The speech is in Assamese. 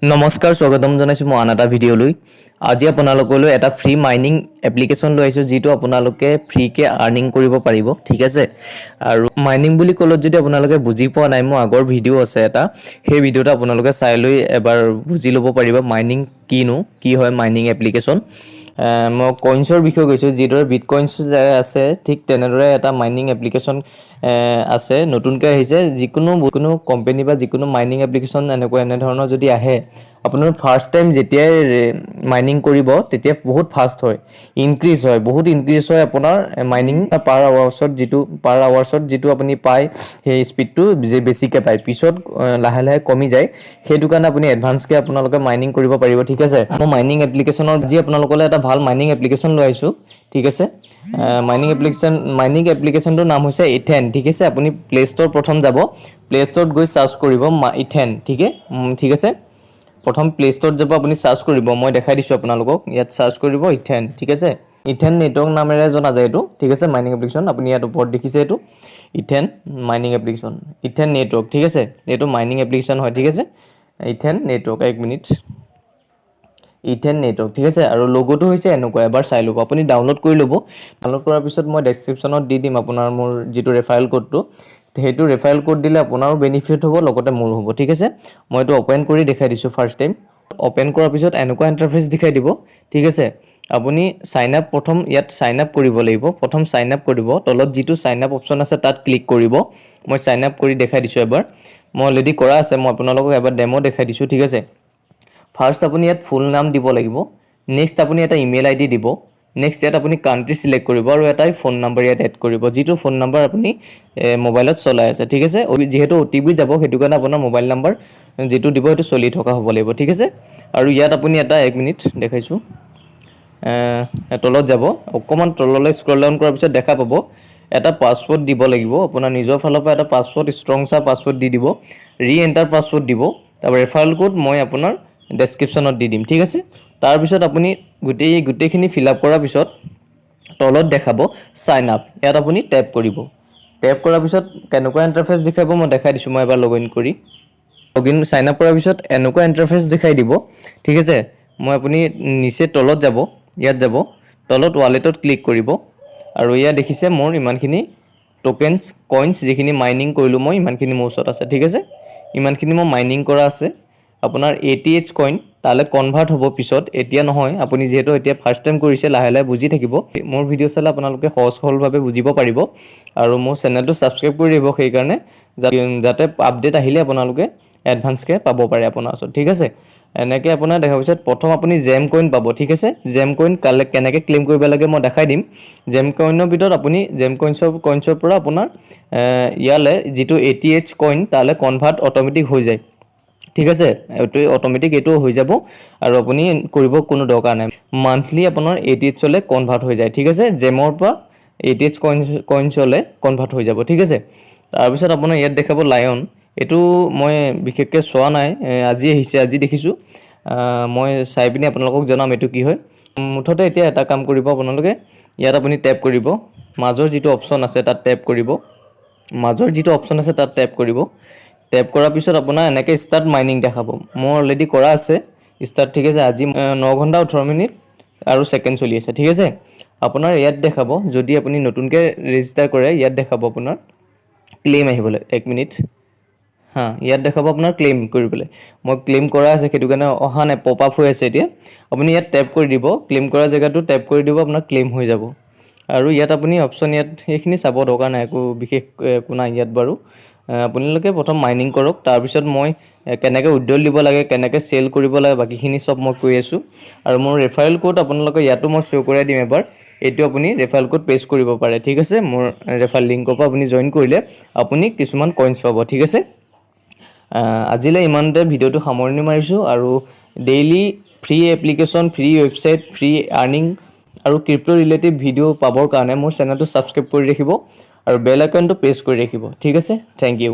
নমস্কাৰ স্বাগতম জনাইছো মই আন এটা ভিডিঅ'লৈ আজি আপোনালোকলৈ এটা ফ্ৰী মাইনিং এপ্লিকেশ্যন লৈ আহিছো যিটো আপোনালোকে ফ্ৰীকে আৰ্নিং কৰিব পাৰিব ঠিক আছে আৰু মাইনিং বুলি ক'লত যদি আপোনালোকে বুজি পোৱা নাই মোৰ আগৰ ভিডিঅ' আছে এটা সেই ভিডিঅ'টো আপোনালোকে চাই লৈ এবাৰ বুজি ল'ব পাৰিব মাইনিং কিনো কি হয় মাইনিং এপ্লিকেশ্যন মই কইন্সৰ বিষয়ে কৈছো যিদৰে বিটকইন্স আছে ঠিক তেনেদৰে এটা মাইনিং এপ্লিকেশ্যন আছে নতুনকৈ আহিছে যিকোনো কোম্পানী বা যিকোনো মাইনিং এপ্লিকেশ্যন এনে ধৰণৰ যদি আহে আপোনাৰ ফাৰ্স্ট টাইম যেতিয়া মাইনিং কৰিব তেতিয়া বহুত ফাস্ট হয় ইনক্ৰিজ হয় বহুত ইনক্ৰিজ হয় আপোনাৰ মাইনিং পাৰ আৱাৰ্ছত যিটো আপুনি পায় সেই স্পিডটো বেছিকৈ পায় পিছত লাহে লাহে কমি যায় সেইটো কাৰণে আপুনি এডভান্সকৈ আপোনালোকে মাইনিং কৰিব পাৰিব ঠিক আছে মই মাইনিং এপ্লিকেশ্যনৰ যি আপোনালোকলৈ এটা ভাল মাইনিং এপ্লিকেশ্যন লৈ আহিছোঁ ঠিক আছে মাইনিং এপ্লিকেশ্যনটোৰ নাম হৈছে ইথেন ঠিক আছে আপুনি প্লে ষ্ট'ৰ প্ৰথম যাব প্লে ষ্ট'ৰত গৈ সাৰ্চ কৰিব ইথেন ঠিক আছে প্ৰথম প্লে ষ্ট'ৰত যাব আপুনি সাৰ্চ কৰিব মই দেখাই দিছোঁ আপোনালোকক ইয়াত সাৰ্চ কৰিব ইথেন ঠিক আছে ইথেন নেটৱৰ্ক নামেৰে জনা যায় এইটো ঠিক আছে মাইনিং এপ্লিকেশ্যন আপুনি ইয়াত ওপৰত দেখিছে এইটো ইথেন মাইনিং এপ্লিকেশ্যন ইথেন নেটৱৰ্ক ঠিক আছে এইটো মাইনিং এপ্লিকেশ্যন হয় ঠিক আছে ইথেন নেটৱৰ্ক এক মিনিট ইথেন নেটৱৰ্ক ঠিক আছে আৰু লোগোটো হৈছে এনেকুৱা এবাৰ চাই ল'ব আপুনি ডাউনলোড কৰি ল'ব ডাউনলোড কৰাৰ পিছত মই ডেছক্ৰিপশ্যনত দি দিম আপোনাৰ মোৰ যিটো ৰেফাৰেল কোডটো সেইটো ৰেফাৰেল কোড দিলে আপোনাৰো বেনিফিট হ'ব লগতে মোৰো হ'ব ঠিক আছে মই এইটো ওপেন কৰি দেখাই দিছোঁ ফাৰ্ষ্ট টাইম ওপেন কৰাৰ পিছত এনেকুৱা ইণ্টাৰফেচ দেখাই দিব ঠিক আছে আপুনি সাইন আপ প্ৰথম ইয়াত সাইন আপ কৰিব লাগিব প্ৰথম সাইন আপ কৰিব তলত যিটো সাইন আপ অপচন আছে তাত ক্লিক কৰিব মই সাইন আপ কৰি দেখাই দিছোঁ এবাৰ মই অলৰেডি কৰা আছে মই আপোনালোকক এবাৰ ডেমো দেখাই দিছোঁ ঠিক আছে ফাৰ্স্ট আপুনি ইয়াত ফুল নাম দিব লাগিব নেক্সট আপুনি এটা ইমেইল আইডি দিব নেক্সট ইয়াত আপুনি কান্ট্ৰি সিলেক্ট কৰিব আৰু এটাই ফোন নম্বৰ ইয়াত এড কৰিব যিটো ফোন নম্বৰ আপুনি মোবাইলত চলাই আছে ঠিক আছে যেহেতু ওটিপি যাব সেইটো কাৰণে আপোনাৰ মোবাইল নম্বৰ যেটো দিব এটো চলি থকা হ'ব লাগিব ঠিক আছে আৰু ইয়াত আপুনি এটা 1 মিনিট দেখাইছো তলত যাব অকমান তললৈ স্ক্ৰল ডাউন কৰাৰ পিছত দেখা পাব এটা পাসওয়াৰ্ড দিব লাগিব আপোনাৰ নিজৰ ফালৰ পৰা এটা পাসওয়াৰ্ড ষ্ট্ৰং সা পাসওয়াৰ্ড দি দিব ৰি এন্টাৰ পাসওয়াৰ্ড দিব তাৰ ৰেফাৰেল কোড মই আপোনাৰ ডেছক্ৰিপশ্যনত দি দিম ঠিক আছে তাৰ পিছত আপুনি গুটেইখিনি ফিল আপ কৰাৰ পিছত তলত দেখাব সাইন আপ ইয়াত আপুনি ট্যাপ কৰিব ট্যাপ কৰাৰ পিছত কেনেকুৱা ইন্টাৰফেচ দেখাব মই দেখাই দিছোঁ মই এবাৰ লগইন কৰি লগইন সাইন আপ কৰাৰ পিছত এনেকুৱা ইন্টাৰফেচ দেখাই দিব ঠিক আছে মই আপুনি নিচে তলত যাব ইয়াত যাব তলত ওয়ালেটত ক্লিক কৰিব আৰু ইয়া দেখিছে মোৰ ইমানখিনি টোকেনস কইন্স যিখিনি মাইনিং কৰিলো মই ইমানখিনি মোৰ ওচৰত আছে ঠিক আছে ইমানখিনি মই মাইনিং কৰা আছে আপোনাৰ ATH কইন তালে কনভাৰ্ট হ'ব পিছত এতিয়া নহয় আপুনি যেহেতু এতিয়া ফাৰ্স্ট টাইম কৰিছে লাহে লাহে বুজি থাকিব মোৰ ভিডিও চালে আপোনালোকে সহজভাৱে বুজিব পাৰিব আৰু মোৰ চেনেলটো সাবস্ক্ৰাইব কৰি দিব সেই কাৰণে যাতে আপডেট আহিলে আপোনালোকে এডভান্স কে পাব পাৰে আপোনাৰ ওচৰত ঠিক আছে এনেকৈ আপোনাৰ দেখা পিছত প্ৰথম আপুনি জেম কইন পাব ঠিক আছে জেম কইন কেনেকৈ ক্লেম কৰিব লাগে মই দেখাই দিম জেম কইনৰ ভিতৰত আপুনি জেম কইন্সৰ পৰা আপোনাৰ ইয়ালে যিটো ATH কইন তালে কনভাৰ্ট অটোমেটিক হৈ যায় ঠিক আছে এটো অটোমেটিক এটো হৈ যাব আৰু আপুনি কৰিব কোনো দৰকাৰ নাই মান্থলি আপোনাৰ ATH চলে কনভাৰ্ট হৈ যায় ঠিক আছে জেমৰ পৰা ATH কইন চলে কনভাৰ্ট হৈ যাব ঠিক আছে তাৰ পিছত আপোনাৰ ইয়াত দেখাব লায়ন এটো মই বিশেষকৈ চোৱা নাই আজি আহিছে আজি দেখিছো মই চাই পিনি আপোনালোকক জনাম এটো কি হয় মুঠতে এতিয়া এটা কাম কৰিব আপোনালোকে ইয়াত আপুনি ট্যাপ কৰিব মাজৰ যিটো অপচন আছে তাত ট্যাপ কৰিব মাজৰ যিটো অপচন আছে তাত ট্যাপ কৰিব ট্যাপ কৰাৰ পিছত আপোনাৰ এনেকৈ স্টাৰ্ট মাইনিং দেখাব মই অলৰেডি কৰা আছে স্টাৰ্ট ঠিক আছে আজি 9 ঘন্টা 18 মিনিট আৰু সেকেন্ড চলি আছে ঠিক আছে আপোনাৰ ইয়াত দেখাব যদি আপুনি নতুনকৈ ৰেজিষ্টাৰ কৰে ইয়াত দেখাব আপোনাৰ ক্লেম আহিবলৈ 1 মিনিট ইয়াত দেখাব আপোনাৰ ক্লেম কৰিবলৈ মই ক্লেম কৰা আছে সেইটো কাৰণে অহা নাই পপ আপ হৈ আছে এতিয়া আপুনি ইয়াত ট্যাপ কৰি দিব ক্লেম কৰা জায়গাটো ট্যাপ কৰি দিব আপোনাৰ ক্লেম হৈ যাব আৰু ইয়াত আপুনি অপচন ইয়াত এইখিনি চাব দৰকাৰ নাই একো বিশেষ কোনা ইয়াত বাৰু আপোনালোকে প্ৰথম মাইনিং কৰক তাৰ পিছত মই কেনেকৈ উইথড্ৰল দিব লাগে কেনেকৈ সেল কৰিব লাগে বাকিখিনি সব মই কৈ আছো আৰু মোৰ ৰেফাৰেল কোড আপোনালোকে ইয়াতো মই শো কৰাই দিম এবাৰ এটো আপুনি ৰেফাৰেল কোড পেস্ট কৰিব পাৰে ঠিক আছে মোৰ ৰেফাৰেল লিংকৰ পৰা আপুনি জয়েন কৰিলে আপুনি কিছুমান কইন্স পাব ঠিক আছে আজিলে ইমানতে ভিডিওটো সামৰণি মাৰিছো আৰু daily free application free website free earning আৰু ক্ৰিপ্টো ৰিলেটিভ ভিডিও পাবৰ কাৰণে মোৰ চেনেলটো সাবস্ক্ৰাইব কৰি ৰাখিব আৰু বেল আইকনটো প্ৰেছ কৰি ৰাখিব ঠিক আছে থ্যাংক ইউ